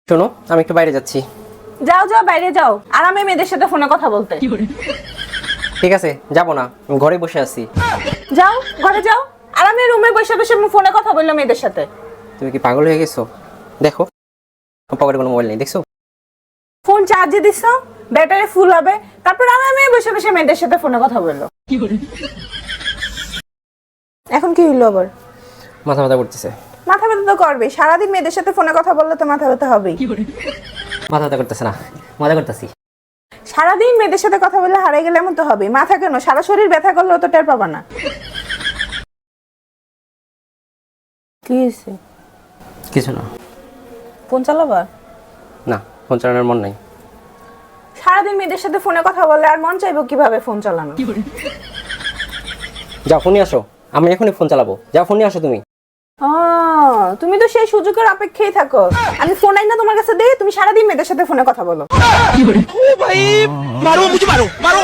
শোনো, আমি একটু বাইরে যাচ্ছি। যাও যাও, বাইরে যাও, আরামে মেয়েদের সাথে ফোনে কথা বলতে। ঠিক আছে, যাবো না, আমি ঘরে বসে আছি। যাও, ঘরে যাও, আরামে রুমে বসে বসে ফোনে কথা বললো মেয়েদের সাথে। তুমি কি পাগল হয়ে গেছো? দেখো, আমার পকেটে কোনো মোবাইল নেই, দেখছো? ফোন চার্জে দিছ, ব্যাটারি ফুল হবে, তারপর আরামে বসে বসে মেয়েদের সাথে ফোনে কথা বললো। এখন কি হইলো আবার? মাথা ব্যথা করতেছে। মাথা ব্যথা তো করবে, সারাদিন মেয়েদের সাথে ফোনে কথা বললে তো মাথা ব্যথা হবেই। মাথা ব্যথা করতেছে না, মজা করতেছি। সারাদিন মেয়েদের সাথে কথা বললে হারিয়ে গেলে এমন তো হবে। মাথা কেন, সারা শরীর ব্যথা করলেও তো টের পাবা না। কি হয়েছে? কিছু না। ফোন চালাবা? না, ফোন চালানোর মন নাই। সারাদিন মেয়েদের সাথে ফোনে কথা বললে আর মন চাইবো কিভাবে ফোন চালানো? যাও, ফোনে আসো, আমি এখনই ফোন চালাবো। যাও, ফোনে আসো তুমি। তুমি তো সেই সুযোগের অপেক্ষায় থাকো। আমি ফোন আই না তোমার কাছে দেই, তুমি সারাদিন মেয়েদের সাথে ফোনে কথা বলো। ओ भाई मारो मुझे मारो मारो